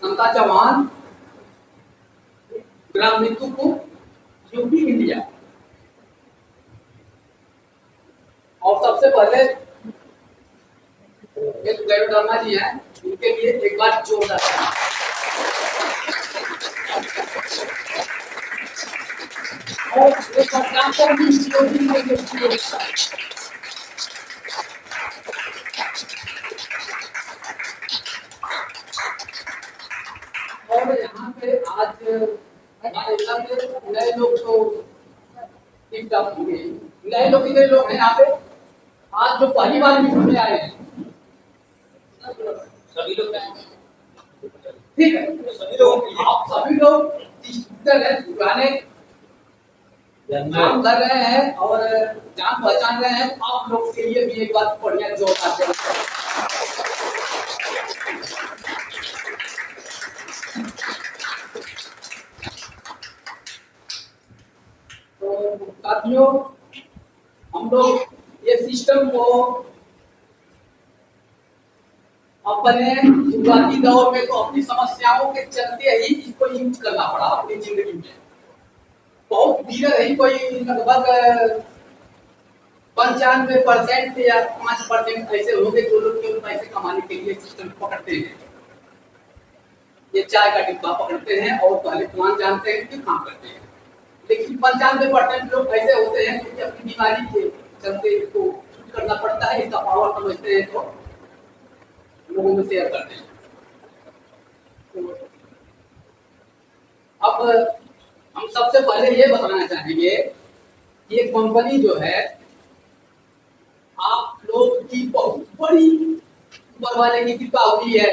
अंका चौहान, ग्राम मृत्युपुर, UP, India. और सबसे पहले ये सुदैव वर्मा जी हैं, उनके लिए एक बार जोरदार और एक काम और यहाँ पे आज हमारे नए लोग तो टिकटॉक होंगे, नए लोग कितने लोग हैं यहाँ पे आज जो पहली बार मीटिंग में आए हैं? सभी लोग ठीक है, आप सभी लोग पुराने काम कर रहे हैं और जान पहचान रहे हैं। आप लोग के लिए भी एक बात बढ़िया जोरदार है। तो साथियों, हम लोग ये सिस्टम को अपने शुरुआती दौर में तो अपनी समस्याओं के चलते ही इसको यूज करना पड़ा अपनी जिंदगी में। बहुत धीरे रही, कोई लगभग 95% या 5% ऐसे होंगे जो लोग केवल पैसे कमाने के लिए सिस्टम पकड़ते हैं। ये चाय का डिब्बा पकड़ते हैं और पहले प्लान जानते हैं कि काम करते हैं, लेकिन 95% लोग ऐसे होते हैं क्योंकि अपनी बीमारी के चलते इसको करना पड़ता है। इसका पावर समझते हैं तो लोगों में शेयर करते हैं। तो अब हम सबसे पहले ये बताना चाहेंगे कि ये कंपनी जो है आप लोग की बहुत बड़ी ऊपर वाले की कृपा हुई है।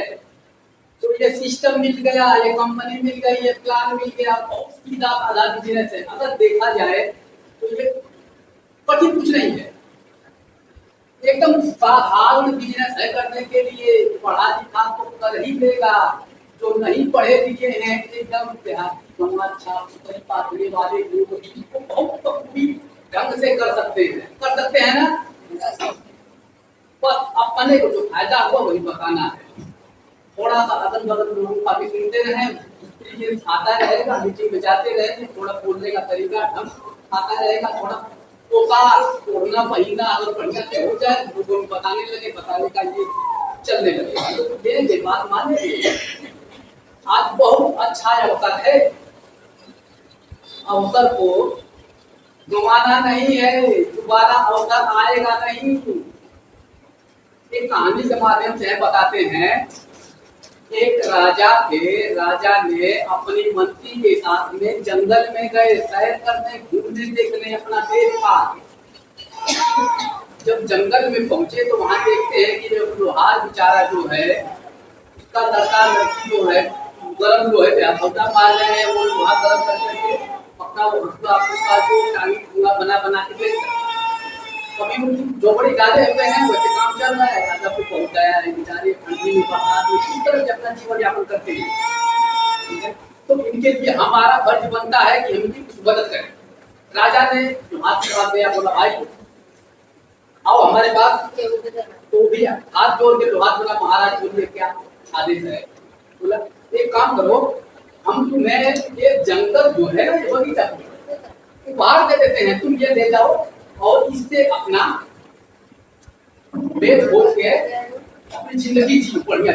तो ये सिस्टम मिल गया, ये कंपनी मिल गई, ये प्लान मिल गया, बहुत सीधा साधा बिजनेस है। अगर देखा जाए तो ये कठिन कुछ नहीं है, एकदम साधारण बिजनेस है। करने के लिए पढ़ा लिखा तो कर ही देगा, जो नहीं पढ़े लिखे हैं एकदम पाथवे वाले लोग इसको बहुत पूरी ढंग से कर सकते हैं ना। बस अपने को जो फायदा हुआ वही बताना है। थोड़ा सा अदल बदल लोगों का भी सुनते रहे, ये आता रहेगा, मीटिंग में जाते रहेंगे, थोड़ा बोलने का तरीका ढंग आता रहेगा, थोड़ा ओढ़ना पहिना अगर बढ़िया से हो जाए लोगों को बताने लगे, बताने का ये चलने लगे तो देंगे, बात मानेंगे। आज बहुत अच्छा अवसर है, अवसर को गंवाना नहीं है, दोबारा अवसर आएगा नहीं। एक कहानी के माध्यम से बताते हैं। एक राजा थे, राजा ने अपनी मंत्री के साथ में जंगल में गए, सैर करने, घूमने, देखने, अपना देश का। जब जंगल में पहुंचे तो वहां देखते हैं कि जो लोहार बेचारा जो है, उसका लड़का लड़की जो है गरम लोहे पे मार रहे हैं, वो लोहा गरम करके अपना वो जो धुआं बना के बेचता। कभी जो बड़ी डाले हुए हैं वैसे काम चल रहा है, राजा को पहुंच गया है, बेचारे ठंडी में बरसात में किस तरह से अपना जीवन यापन करते हैं। ठीक है, तो इनके लिए हमारा फर्ज बनता है कि हम इनकी कुछ मदद करें। राजा ने हाथ लगा दिया, बोला भाई आओ हमारे पास। तो भी हाथ जोड़ के हाथ बोला, महाराज बोलिए क्या आदेश है? बोला एक काम करो, हम तुम्हें ये जंगल जो है ना, ये बगीचा उपहार दे देते हैं, तुम ये ले जाओ और इससे अपना पेट भोज के अपनी जिंदगी जी बढ़िया।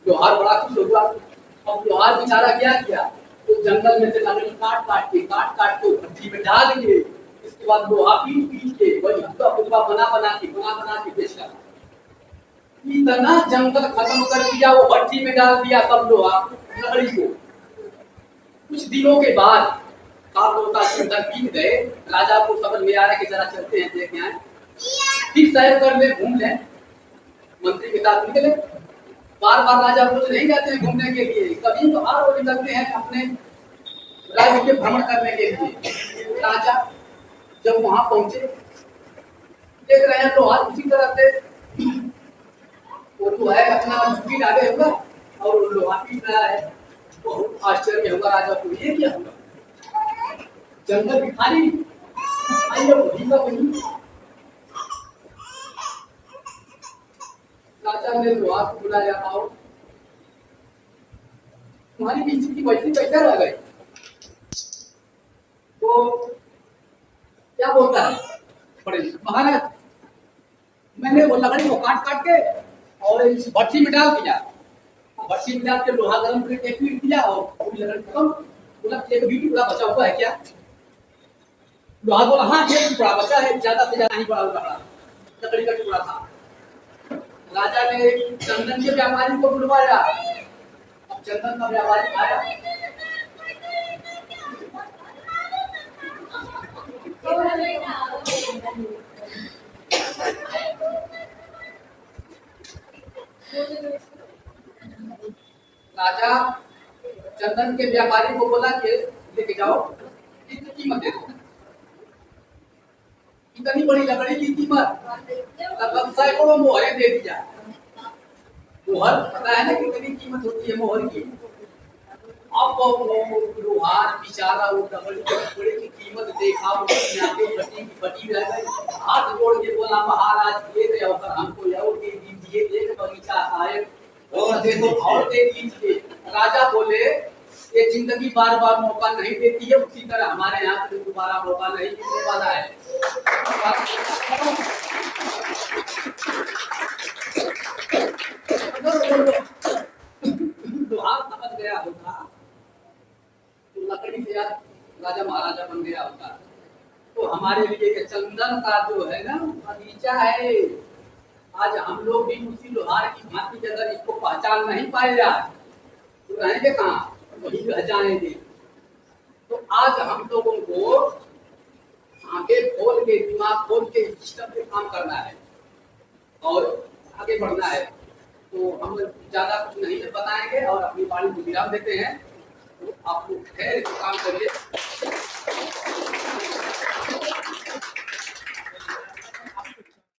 लोहार बड़ा खुश हुआ। अब लोहार बेचारा क्या किया, तो जंगल में से लकड़ी काट काट के भट्टी में डाल दिए। इसके बाद लोहा पीट के वही बना के बेचता। इतना जंगल खत्म कर दिया, वो भट्टी में डाल दिया सब लोहा लकड़ी को। कुछ दिनों के बाद बीत गए, राजा को समझ में आ रहा है कि जरा चलते हैं देख आए, फिर सैर कर ले, घूम ले। मंत्री के साथ निकले। बार राजा रोज नहीं जाते हैं घूमने के लिए, कभी तो हर रोज निकलते हैं अपने राज्य के भ्रमण करने के लिए। राजा जब वहां पहुंचे देख रहे हैं लोहार उसी तरह से वो जो है अपना झुकी डाले होगा और लोहा पीट रहा है। बहुत आश्चर्य होगा राजा को, ये क्या होगा? जंगल की खाली आइए वही का वही। राजा ने लोहार को बुलाया, आओ तुम्हारी भी स्थिति वैसी कैसे रह गई? तो क्या बोलता है बड़े महाराज, मैंने वो लकड़ी को काट काट के और इस भट्टी में डाल दिया, भट्टी में डाल के लोहा गर्म करके पीट दिया और पूरी लकड़ी खत्म। बोला एक भी टुकड़ा बचा हुआ है क्या? लोहा बोला हाँ एक टुकड़ा बचा है, ज्यादा से ज्यादा नहीं बड़ा हुआ लकड़ी का टुकड़ा था। राजा ने चंदन के व्यापारी को बुलवाया। अब चंदन का व्यापारी आया, राजा चंदन के व्यापारी को बोला कि लेके जाओ, इसकी कीमत दे दो। इतनी बड़ी लकड़ी की कीमत लगभग सैकड़ों मोहरे दे दिया। मोहर पता है ना कितनी कीमत होती है मोहर की। अब वो लोहार बेचारा वो लकड़ी की कीमत देखा, फटी रह गई। हाथ जोड़ के बोला महाराज ये अवसर हमको और दे दीजिए, एक बगीचा आए और दे दो और दे दीजिए। राजा बोले ये जिंदगी बार बार मौका नहीं देती है, उसी तरह हमारे यहाँ से दोबारा मौका नहीं मिलने वाला है। लोहार समझ गया होता तो लकड़ी से यार राजा महाराजा बन गया होता। तो हमारे लिए चंदन का जो है ना बगीचा है, आज हम लोग भी उसी लोहार की भांति अगर इसको पहचान नहीं पाएगा तो रहेंगे कहाँ, वही रह जाएंगे। तो आज हम लोगों को आंखें खोल के दिमाग खोल के सिस्टम पे काम करना है और आगे बढ़ना है। तो हम ज्यादा कुछ नहीं बताएंगे और अपनी वाणी को विराम देते हैं। तो आप लोग ठहर के काम करिए।